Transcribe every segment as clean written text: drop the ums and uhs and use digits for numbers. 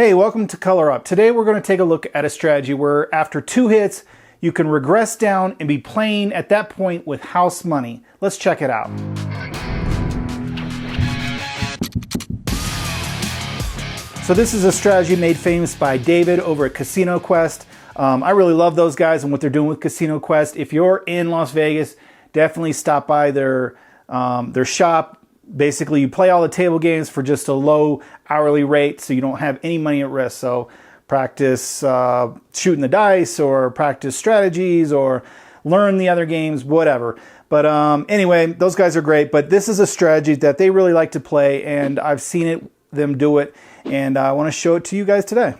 Hey, welcome to Color Up. Today we're going to take a look at a strategy where after 2 hits, you can regress down and be playing at that point with house money. Let's check it out. So this is a strategy made famous by David over at Casino Quest. I really love those guys and what they're doing with Casino Quest. If you're in Las Vegas, definitely stop by their shop. Basically, you play all the table games for just a low hourly rate, so you don't have any money at risk. So practice shooting the dice, or practice strategies, or learn the other games, whatever. But anyway, those guys are great. But this is a strategy that they really like to play, and I've seen them do it, and I want to show it to you guys today.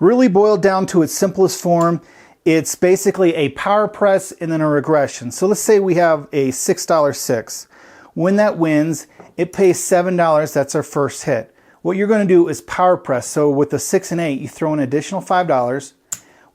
Really boiled down to its simplest form, it's basically a power press and then a regression. So let's say we have a $6 6. When that wins, it pays $7. That's our first hit. What you're going to do is power press. So with the 6 and 8, you throw an additional $5.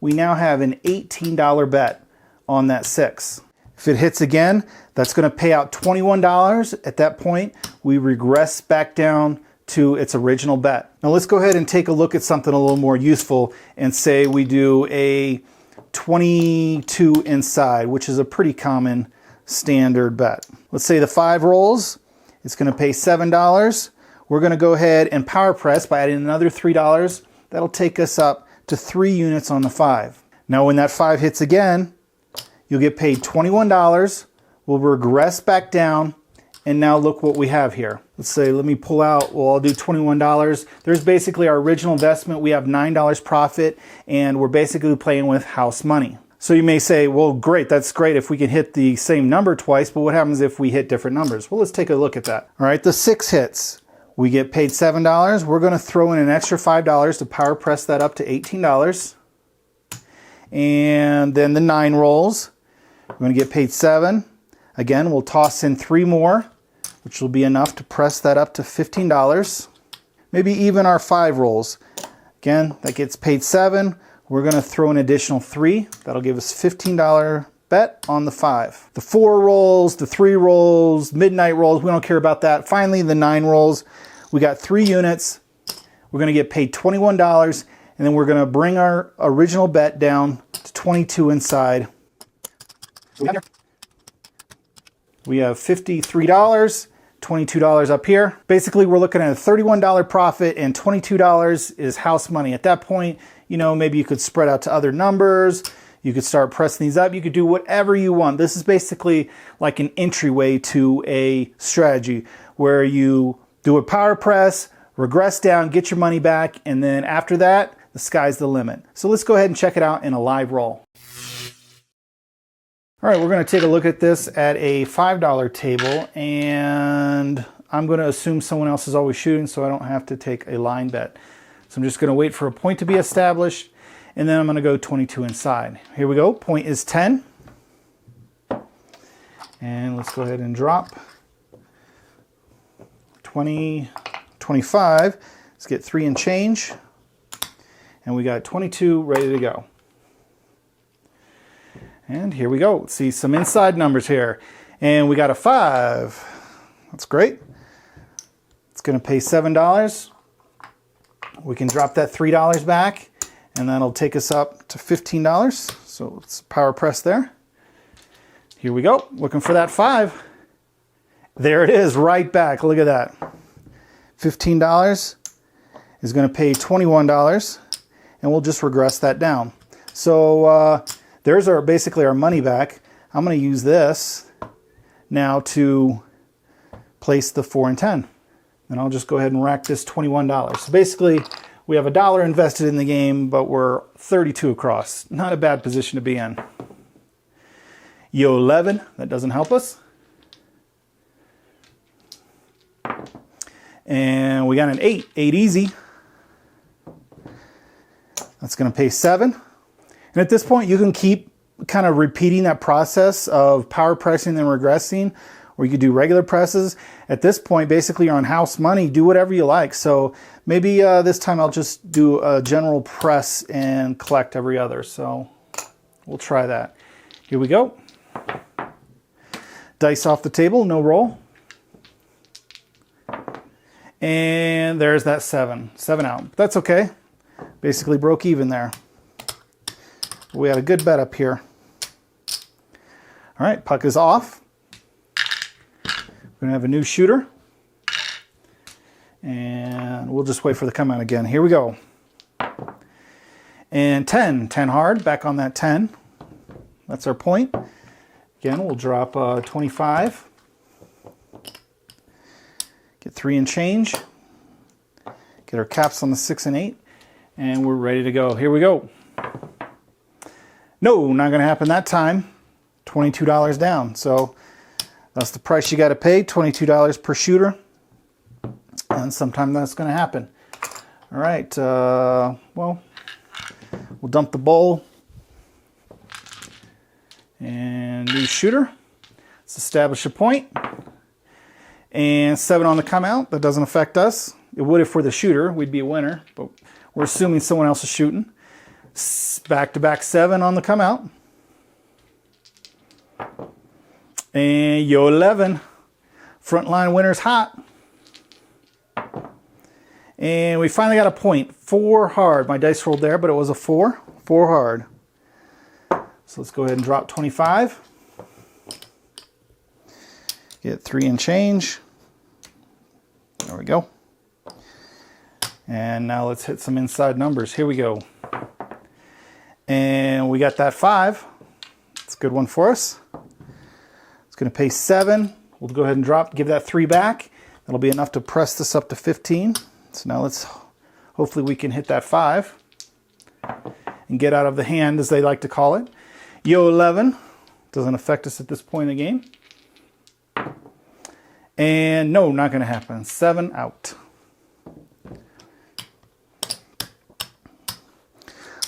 We now have an $18 bet on that 6. If it hits again, that's going to pay out $21. At that point, we regress back down to its original bet. Now let's go ahead and take a look at something a little more useful and say we do a 22 inside, which is a pretty common standard bet. Let's say the 5 rolls. It's going to pay $7. We're going to go ahead and power press by adding another $3. That'll take us up to 3 units on the 5. Now when that 5 hits again, you'll get paid $21. We'll regress back down, and now look what we have here. Let's say, let me pull out, well, I'll do $21. There's basically our original investment. We have $9 profit, and we're basically playing with house money. So you may say, well, great, that's great if we can hit the same number twice, but what happens if we hit different numbers? Well, let's take a look at that. All right, the 6 hits. We get paid $7. We're going to throw in an extra $5 to power press that up to $18. And then the 9 rolls. We're going to get paid $7. Again, we'll toss in 3 more, which will be enough to press that up to $15. Maybe even our 5 rolls. Again, that gets paid $7. We're going to throw an additional 3. That'll give us $15 bet on the 5. The 4 rolls, the 3 rolls, midnight rolls, we don't care about that. Finally, the 9 rolls. We got 3 units. We're going to get paid $21, and then we're going to bring our original bet down to 22 inside. We have $53, $22 up here. Basically, we're looking at a $31 profit, and $22 is house money. At that point, you know, maybe you could spread out to other numbers. You could start pressing these up. You could do whatever you want. This is basically like an entryway to a strategy where you do a power press, regress down, get your money back, and then after that, the sky's the limit. So let's go ahead and check it out in a live roll. All right, we're going to take a look at this at a $5 table, and I'm going to assume someone else is always shooting so I don't have to take a line bet. So I'm just going to wait for a point to be established, and then I'm going to go 22 inside. Here we go. Point is 10. And let's go ahead and drop 20, 25. Let's get 3 and change. And we got 22 ready to go. And here we go. Let's see some inside numbers here. And we got a 5. That's great. It's going to pay $7. We can drop that $3 back, and that'll take us up to $15. So let's power press there. Here we go. Looking for that 5. There it is, right back. Look at that. $15 is going to pay $21, and we'll just regress that down. So there's basically our money back. I'm going to use this now to place the 4 and 10. And I'll just go ahead and rack this $21. So basically, we have $1 invested in the game, but we're 32 across. Not a bad position to be in. Yo 11, that doesn't help us. And we got an 8, 8 easy. That's going to pay 7. And at this point, you can keep kind of repeating that process of power pressing and regressing, or you could do regular presses. At this point, basically you're on house money, do whatever you like. So maybe this time I'll just do a general press and collect every other. So we'll try that. Here we go. Dice off the table, no roll. And there's that 7 out. That's okay. Basically broke even there. We had a good bet up here. All right, puck is off. We're going to have a new shooter. And we'll just wait for the come out again. Here we go. And 10 hard, back on that 10. That's our point. Again, we'll drop 25. Get 3 and change. Get our caps on the 6 and 8. And we're ready to go. Here we go. No, not going to happen that time. $22 down. So that's the price you got to pay, $22 per shooter. And sometime that's going to happen. All right, well, we'll dump the bowl. And new shooter. Let's establish a point. And 7 on the come out. That doesn't affect us. It would if we're the shooter. We'd be a winner. But we're assuming someone else is shooting. Back-to-back 7 on the come out. And yo 11. Frontline winner's hot. And we finally got a point. 4 hard. My dice rolled there, but it was a 4. 4 hard. So let's go ahead and drop 25. Get 3 and change. There we go. And now let's hit some inside numbers. Here we go. And we got that 5. It's a good one for us. It's going to pay 7. We'll go ahead and give that 3 back. That'll be enough to press this up to 15. So now hopefully we can hit that 5 and get out of the hand, as they like to call it. Yo 11 doesn't affect us at this point in the game. And no, not going to happen. 7 out.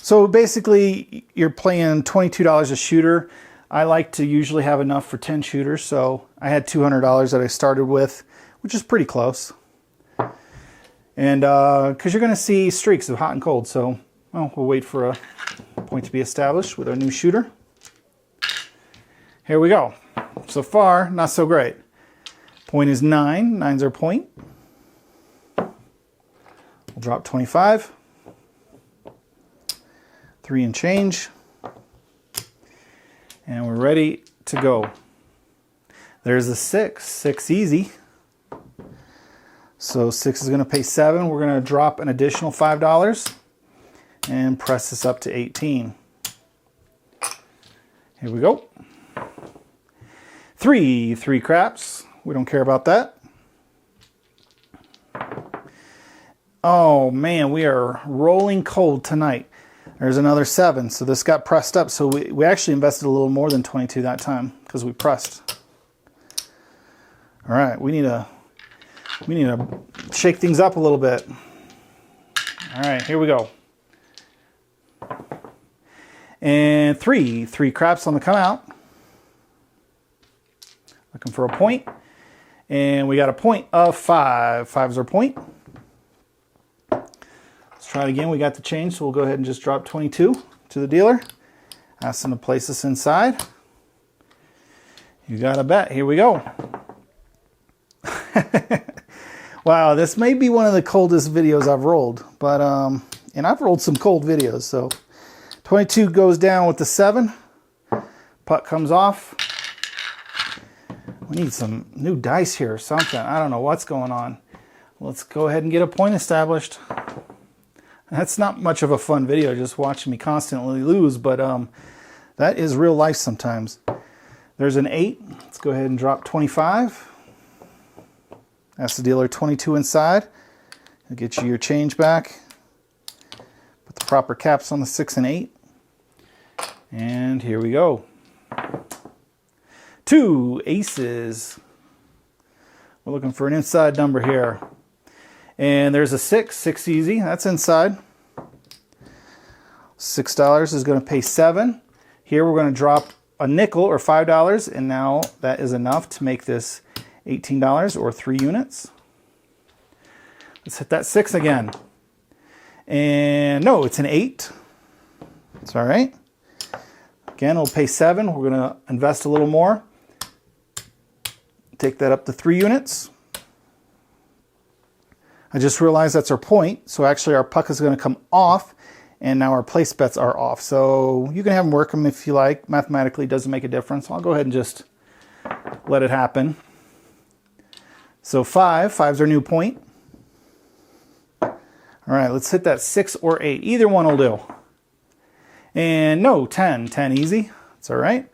So basically, you're playing $22 a shooter. I like to usually have enough for 10 shooters, so I had $200 that I started with, which is pretty close. And because you're going to see streaks of hot and cold, so we'll wait for a point to be established with our new shooter. Here we go. So far, not so great. Point is 9. 9's our point. We'll drop 25. 3 and change. And we're ready to go. There's a 6. 6 easy. So 6 is going to pay 7. We're going to drop an additional $5 and press this up to 18. Here we go. 3 craps. We don't care about that. Oh man, we are rolling cold tonight. There's another 7. So this got pressed up. So we actually invested a little more than 22 that time because we pressed. All right, we need to shake things up a little bit. All right, here we go. And 3 craps on the come out. Looking for a point. And we got a point of 5. 5's our point. Let's try it again. We got the change, so we'll go ahead and just drop 22 to the dealer. Ask them to place this inside. You got a bet. Here we go. Wow, this may be one of the coldest videos I've rolled, but and I've rolled some cold videos. So 22 goes down with the 7. Puck comes off. We need some new dice here or something. I don't know what's going on. Let's go ahead and get a point established. That's not much of a fun video, just watching me constantly lose, but that is real life sometimes. There's an 8. Let's go ahead and drop 25. Ask the dealer 22 inside. He'll get you your change back. Put the proper caps on the 6 and 8. And here we go. 2 aces. We're looking for an inside number here. And there's a 6. 6 easy. That's inside. $6 is going to pay 7. Here we're going to drop a nickel or $5. And now that is enough to make this $18 or 3 units. Let's hit that 6 again. And no, it's an 8. It's all right. Again, we'll pay 7. We're going to invest a little more. Take that up to 3 units. I just realized that's our point, so actually our puck is going to come off, and now our place bets are off. So you can have them work them if you like. Mathematically, it doesn't make a difference. I'll go ahead and just let it happen. So 5's our new point. All right, let's hit that 6 or 8. Either one will do. And no, 10. 10 easy. It's all right.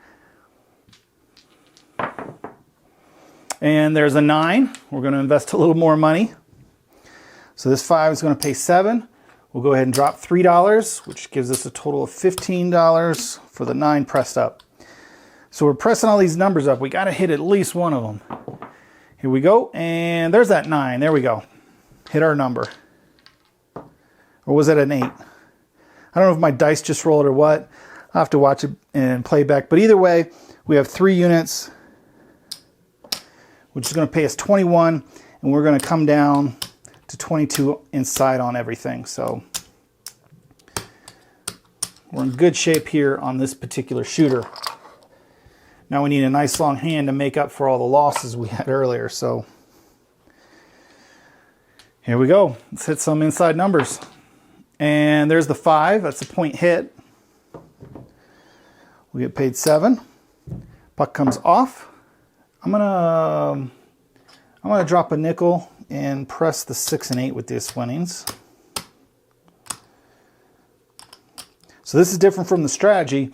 And there's a 9. We're going to invest a little more money. So this 5 is going to pay 7. We'll go ahead and drop $3, which gives us a total of $15 for the 9 pressed up. So we're pressing all these numbers up. We got to hit at least one of them. Here we go. And there's that 9. There we go. Hit our number. Or was it an 8? I don't know if my dice just rolled or what. I'll have to watch it and play back. But either way, we have 3 units, which is going to pay us 21. And we're going to come down to 22 inside on everything. So we're in good shape here on this particular shooter. Now we need a nice long hand to make up for all the losses we had earlier. So here we go. Let's hit some inside numbers. And there's the 5. That's a point hit. We get paid 7. Puck comes off. I'm gonna drop a nickel and press the 6 and 8 with these winnings. So this is different from the strategy,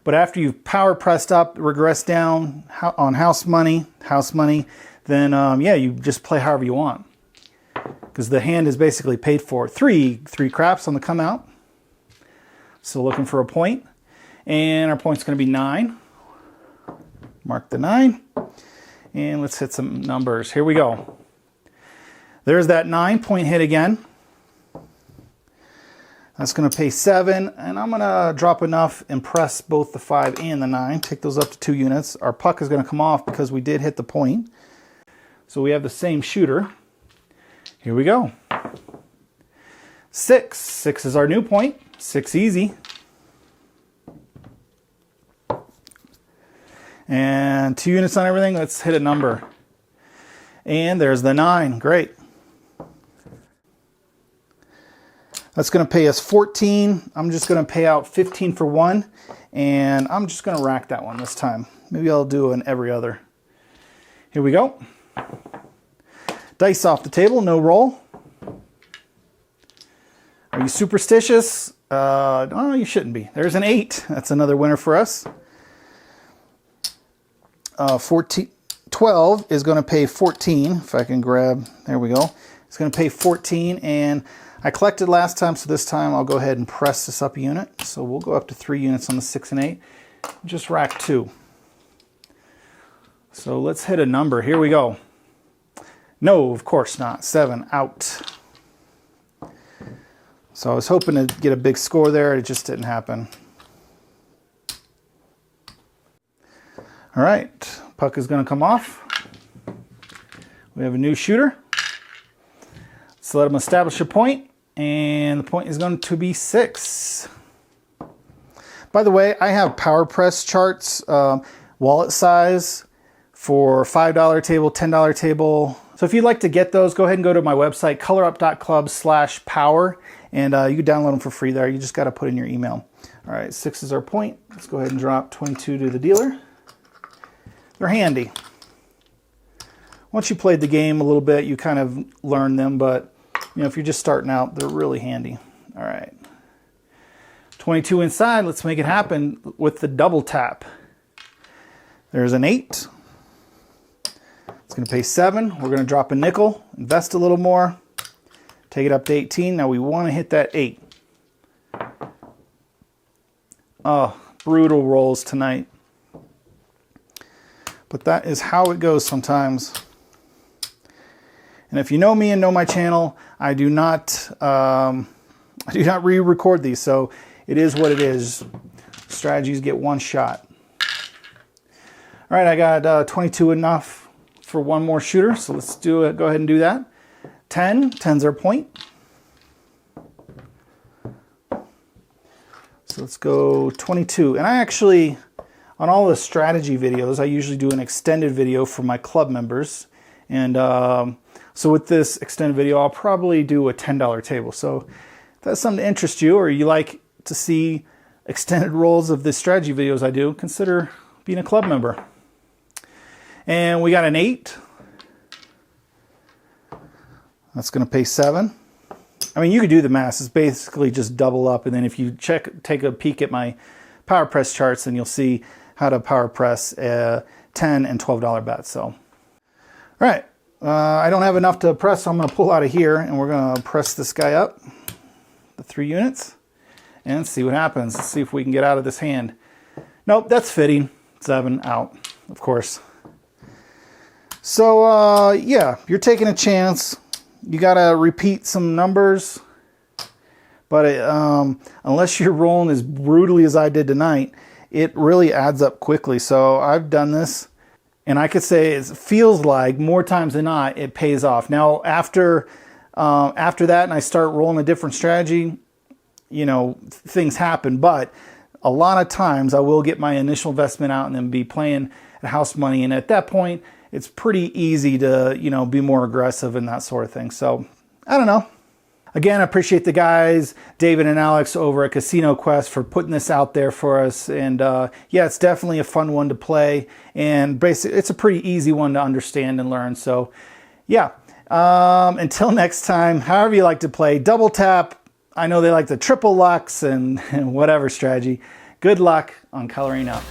but after you've power pressed up, regress down on house money, then yeah, you just play however you want, because the hand is basically paid for. Three craps on the come out. So looking for a point, and our point's going to be 9. Mark the 9, and let's hit some numbers. Here we go. There's that 9 point hit again. That's going to pay 7, and I'm going to drop enough and press both the 5 and the 9. Take those up to 2 units. Our puck is going to come off because we did hit the point. So we have the same shooter. Here we go. 6. 6 is our new point. 6 easy. And 2 units on everything. Let's hit a number. And there's the 9. Great. That's going to pay us 14. I'm just going to pay out 15 for 1. And I'm just going to rack that one this time. Maybe I'll do an every other. Here we go. Dice off the table, no roll. Are you superstitious? No, you shouldn't be. There's an 8. That's another winner for us. 12 is going to pay 14. If I can grab, there we go. It's going to pay 14, and I collected last time, so this time I'll go ahead and press this up a unit. So we'll go up to 3 units on the 6 and 8. Just rack 2. So let's hit a number. Here we go. No, of course not. 7 out. So I was hoping to get a big score there. It just didn't happen. All right, puck is going to come off. We have a new shooter. Let's let him establish a point, and the point is going to be 6. By the way, I have power press charts, wallet size for $5 table, $10 table. So if you'd like to get those, go ahead and go to my website, colorup.club/power, and you can download them for free there. You just got to put in your email. All right, 6 is our point. Let's go ahead and drop 22 to the dealer. They're handy. Once you played the game a little bit, you kind of learn them, but you know, if you're just starting out, they're really handy. All right. 22 inside. Let's make it happen with the double tap. There's an 8. It's going to pay 7. We're going to drop a nickel, invest a little more, take it up to 18. Now we want to hit that 8. Oh, brutal rolls tonight. But that is how it goes sometimes. And if you know me and know my channel, I do not re-record these, so it is what it is. Strategies get one shot. All right, I got 22 enough for one more shooter, so let's do it. Go ahead and do that. 10. 10's our point. So let's go 22. And I actually, on all the strategy videos, I usually do an extended video for my club members. And So with this extended video, I'll probably do a $10 table. So if that's something to interest you, or you like to see extended rolls of the strategy videos I do, consider being a club member. And we got an 8. That's going to pay 7. I mean, you could do the math. It's basically just double up. And then if you take a peek at my power press charts, then you'll see how to power press $10 and $12 bets. So, all right. I don't have enough to press, so I'm going to pull out of here, and we're going to press this guy up, the 3 units, and see what happens. Let's see if we can get out of this hand. Nope, that's fitting. 7 out, of course. So, yeah, you're taking a chance. You got to repeat some numbers, but unless you're rolling as brutally as I did tonight, it really adds up quickly. So I've done this, and I could say it feels like more times than not it pays off. Now after that, and I start rolling a different strategy, you know, things happen. But a lot of times I will get my initial investment out and then be playing at house money, and at that point it's pretty easy to, you know, be more aggressive and that sort of thing. So I don't know. Again, I appreciate the guys, David and Alex over at Casino Quest, for putting this out there for us. And yeah, it's definitely a fun one to play. And basically, it's a pretty easy one to understand and learn. So yeah, until next time, however you like to play, double tap. I know they like the triple lucks and whatever strategy. Good luck on coloring up.